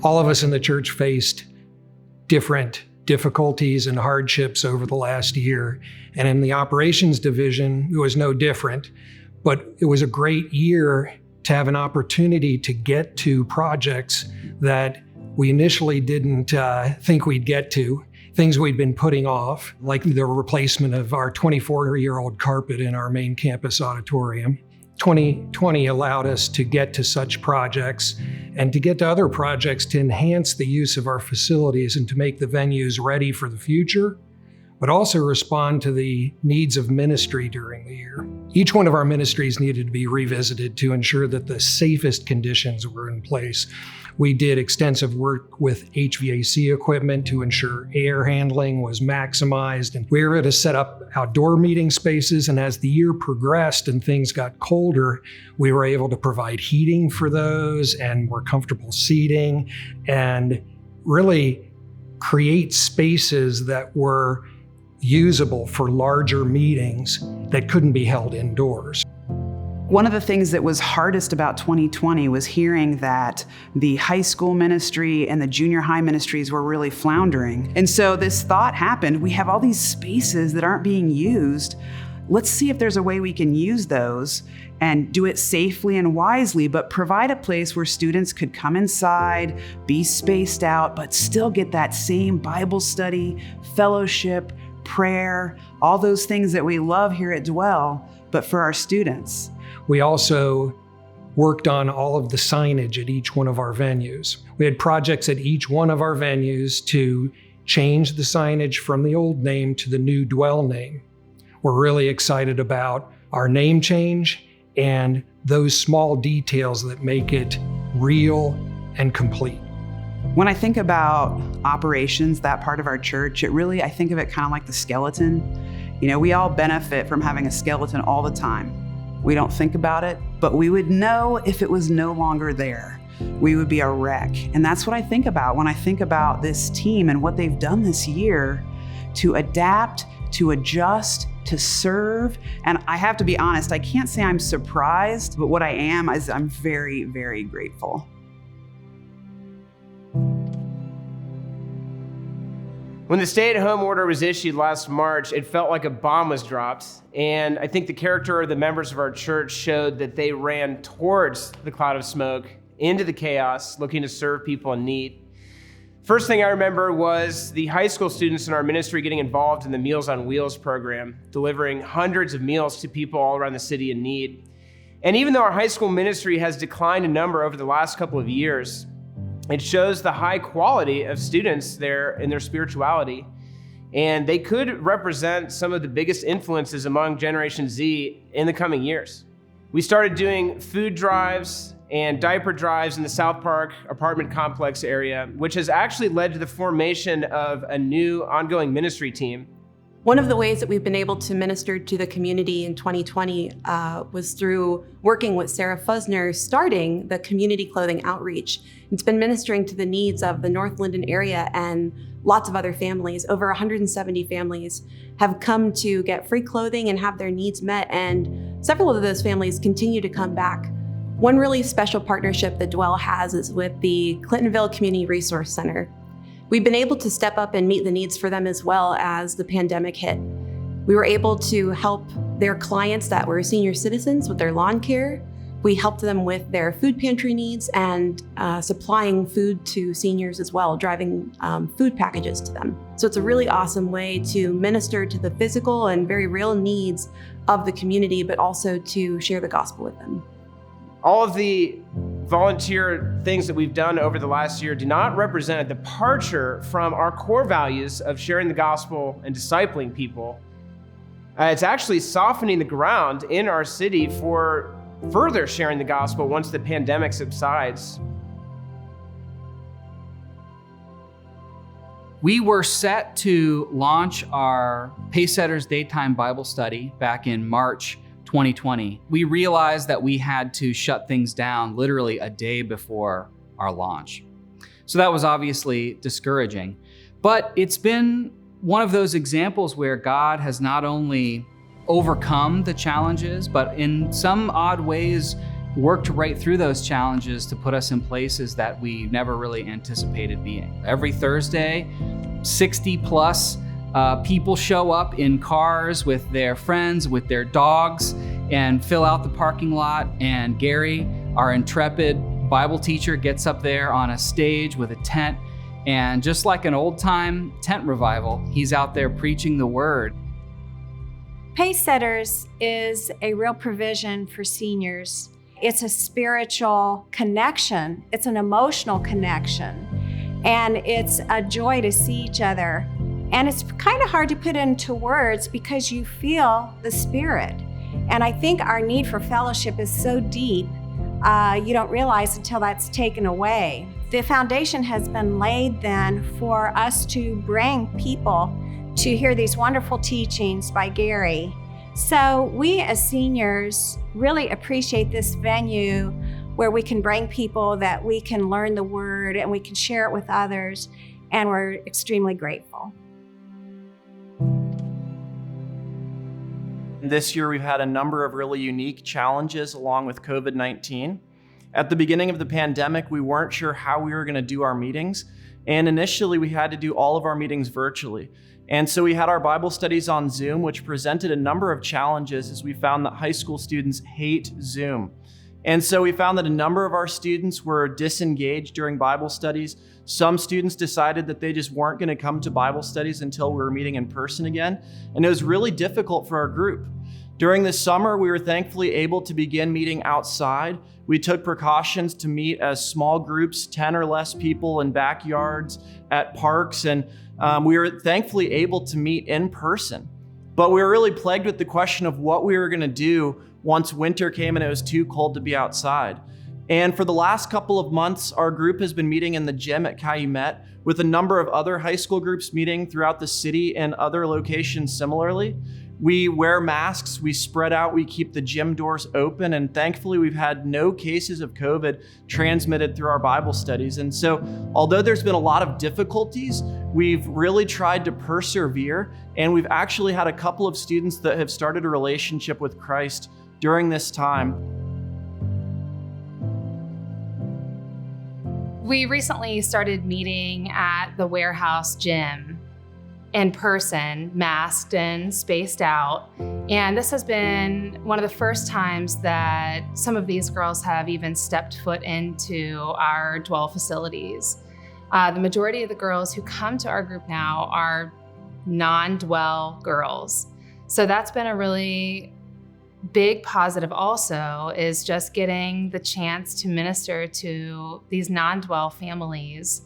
All of us in the church faced different difficulties and hardships over the last year. And in the operations division, it was no different. But it was a great year to have an opportunity to get to projects that we initially didn't think we'd get to, things we'd been putting off, like the replacement of our 24-year-old carpet in our main campus auditorium. 2020 allowed us to get to such projects and to get to other projects to enhance the use of our facilities and to make the venues ready for the future, but also respond to the needs of ministry during the year. Each one of our ministries needed to be revisited to ensure that the safest conditions were in place. We did extensive work with HVAC equipment to ensure air handling was maximized, and we were able to set up outdoor meeting spaces. And as the year progressed and things got colder, we were able to provide heating for those and more comfortable seating and really create spaces that were usable for larger meetings that couldn't be held indoors. One of the things that was hardest about 2020 was hearing that the high school ministry and the junior high ministries were really floundering. And so this thought happened, we have all these spaces that aren't being used. Let's see if there's a way we can use those and do it safely and wisely, but provide a place where students could come inside, be spaced out, but still get that same Bible study, fellowship, prayer, all those things that we love here at Dwell, but for our students. We also worked on all of the signage at each one of our venues. We had projects at each one of our venues to change the signage from the old name to the new Dwell name. We're really excited about our name change and those small details that make it real and complete. When I think about operations, that part of our church, I think of it kind of like the skeleton. You know, we all benefit from having a skeleton all the time. We don't think about it, but we would know if it was no longer there. We would be a wreck. And that's what I think about when I think about this team and what they've done this year to adapt, to adjust, to serve. And I have to be honest, I can't say I'm surprised, but what I am is I'm very, very grateful. When the stay-at-home order was issued last March, it felt like a bomb was dropped. And I think the character of the members of our church showed that they ran towards the cloud of smoke, into the chaos, looking to serve people in need. First thing I remember was the high school students in our ministry getting involved in the Meals on Wheels program, delivering hundreds of meals to people all around the city in need. And even though our high school ministry has declined in number over the last couple of years, it shows the high quality of students there in their spirituality. And they could represent some of the biggest influences among Generation Z in the coming years. We started doing food drives and diaper drives in the South Park apartment complex area, which has actually led to the formation of a new ongoing ministry team. One of the ways that we've been able to minister to the community in 2020 was through working with Sarah Fusner, starting the Community Clothing Outreach. It's been ministering to the needs of the North Linden area and lots of other families. Over 170 families have come to get free clothing and have their needs met, and several of those families continue to come back. One really special partnership that Dwell has is with the Clintonville Community Resource Center. We've been able to step up and meet the needs for them as well as the pandemic hit. We were able to help their clients that were senior citizens with their lawn care. We helped them with their food pantry needs and supplying food to seniors as well, driving food packages to them. So it's a really awesome way to minister to the physical and very real needs of the community, but also to share the gospel with them. All of the volunteer things that we've done over the last year do not represent a departure from our core values of sharing the gospel and discipling people. It's actually softening the ground in our city for further sharing the gospel once the pandemic subsides. We were set to launch our Pacesetters Daytime Bible Study back in March 2020. We realized that we had to shut things down literally a day before our launch. So that was obviously discouraging, but it's been one of those examples where God has not only overcome the challenges, but in some odd ways worked right through those challenges to put us in places that we never really anticipated being. Every Thursday, 60 plus people show up in cars with their friends, with their dogs, and fill out the parking lot. And Gary, our intrepid Bible teacher, gets up there on a stage with a tent. And just like an old-time tent revival, he's out there preaching the word. Pacesetters is a real provision for seniors. It's a spiritual connection. It's an emotional connection. And it's a joy to see each other. And it's kind of hard to put into words because you feel the Spirit. And I think our need for fellowship is so deep, you don't realize until that's taken away. The foundation has been laid then for us to bring people to hear these wonderful teachings by Gary. So we as seniors really appreciate this venue where we can bring people that we can learn the word and we can share it with others, and we're extremely grateful. This year we've had a number of really unique challenges along with COVID-19. At the beginning of the pandemic, we weren't sure how we were going to do our meetings. And initially, we had to do all of our meetings virtually. And so we had our Bible studies on Zoom, which presented a number of challenges as we found that high school students hate Zoom. And so we found that a number of our students were disengaged during Bible studies. Some students decided that they just weren't going to come to Bible studies until we were meeting in person again. And it was really difficult for our group. During the summer, we were thankfully able to begin meeting outside. We took precautions to meet as small groups, 10 or less people in backyards, at parks, and we were thankfully able to meet in person. But we were really plagued with the question of what we were going to do once winter came and it was too cold to be outside. And for the last couple of months, our group has been meeting in the gym at Calumet, with a number of other high school groups meeting throughout the city and other locations similarly. We wear masks, we spread out, we keep the gym doors open, and thankfully we've had no cases of COVID transmitted through our Bible studies. And so, although there's been a lot of difficulties, we've really tried to persevere, and we've actually had a couple of students that have started a relationship with Christ during this time. We recently started meeting at the warehouse gym in person, masked and spaced out. And this has been one of the first times that some of these girls have even stepped foot into our dwell facilities. The majority of the girls who come to our group now are non-dwell girls. So that's been a really big positive also, is just getting the chance to minister to these non-dwell families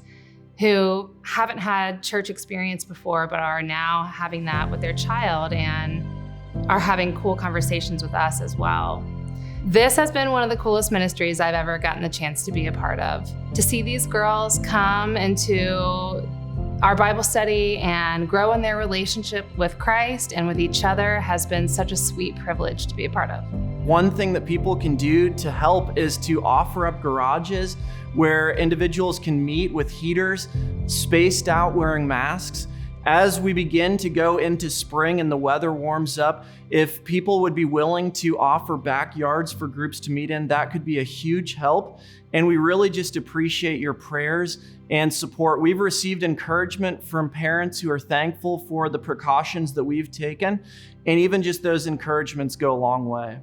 who haven't had church experience before, but are now having that with their child and are having cool conversations with us as well. This has been one of the coolest ministries I've ever gotten the chance to be a part of. To see these girls come into our Bible study and grow in their relationship with Christ and with each other has been such a sweet privilege to be a part of. One thing that people can do to help is to offer up garages where individuals can meet with heaters, spaced out, wearing masks. As we begin to go into spring and the weather warms up, if people would be willing to offer backyards for groups to meet in, that could be a huge help. And we really just appreciate your prayers and support. We've received encouragement from parents who are thankful for the precautions that we've taken, and even just those encouragements go a long way.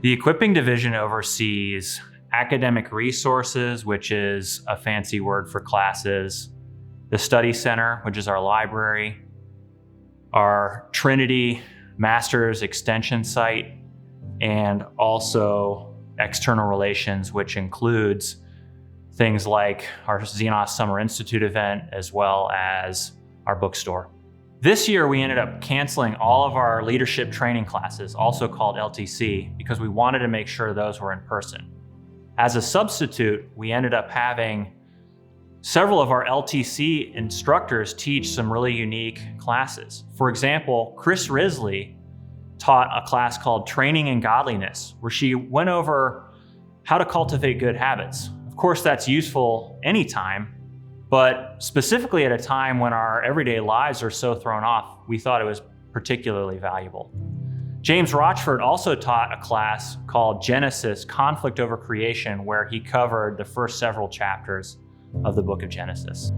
The Equipping Division oversees academic resources, which is a fancy word for classes, the Study Center, which is our library, our Trinity Master's Extension site, and also external relations, which includes things like our Xenos Summer Institute event, as well as our bookstore. This year, we ended up canceling all of our leadership training classes, also called LTC, because we wanted to make sure those were in person. As a substitute, we ended up having several of our LTC instructors teach some really unique classes. For example, Chris Risley taught a class called Training in Godliness, where she went over how to cultivate good habits. Of course, that's useful anytime, but specifically at a time when our everyday lives are so thrown off, we thought it was particularly valuable. James Rochford also taught a class called Genesis, Conflict Over Creation, where he covered the first several chapters of the book of Genesis.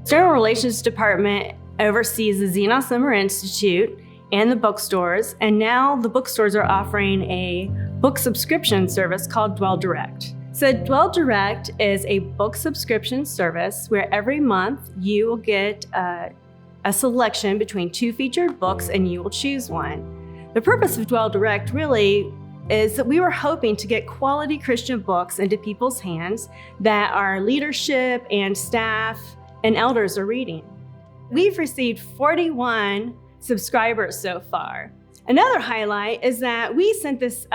External Relations Department oversees the Xenos Summer Institute and the bookstores, and now the bookstores are offering a book subscription service called Dwell Direct. So Dwell Direct is a book subscription service where every month you will get a selection between 2 featured books and you will choose one. The purpose of Dwell Direct really is that we were hoping to get quality Christian books into people's hands that our leadership and staff and elders are reading. We've received 41 subscribers so far. Another highlight is that we sent this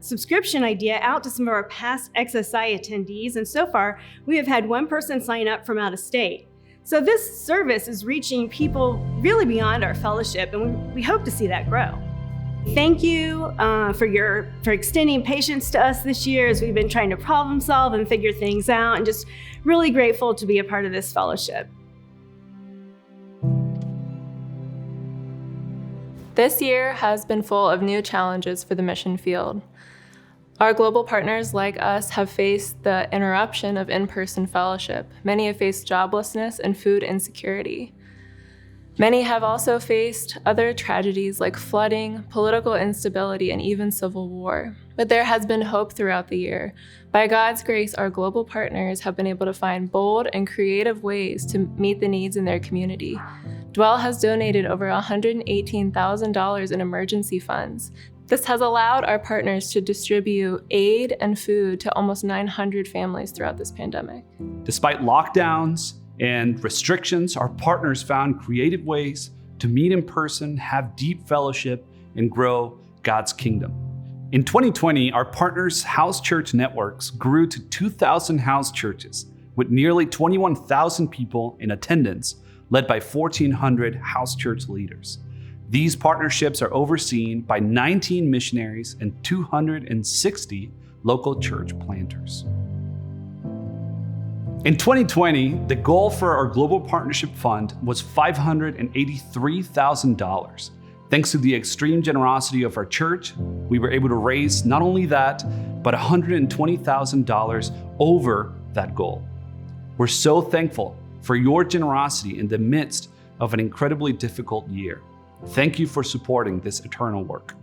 subscription idea out to some of our past XSI attendees, and so far we have had 1 person sign up from out of state. So this service is reaching people really beyond our fellowship, and we hope to see that grow. Thank you for extending patience to us this year as we've been trying to problem solve and figure things out, and just really grateful to be a part of this fellowship. This year has been full of new challenges for the mission field. Our global partners like us have faced the interruption of in-person fellowship. Many have faced joblessness and food insecurity. Many have also faced other tragedies like flooding, political instability, and even civil war. But there has been hope throughout the year. By God's grace, our global partners have been able to find bold and creative ways to meet the needs in their community. Dwell has donated over $118,000 in emergency funds. This has allowed our partners to distribute aid and food to almost 900 families throughout this pandemic. Despite lockdowns and restrictions, our partners found creative ways to meet in person, have deep fellowship, and grow God's kingdom. In 2020, our partners' house church networks grew to 2,000 house churches with nearly 21,000 people in attendance, led by 1,400 house church leaders. These partnerships are overseen by 19 missionaries and 260 local church planters. In 2020, the goal for our Global Partnership Fund was $583,000. Thanks to the extreme generosity of our church, we were able to raise not only that, but $120,000 over that goal. We're so thankful for your generosity in the midst of an incredibly difficult year. Thank you for supporting this eternal work.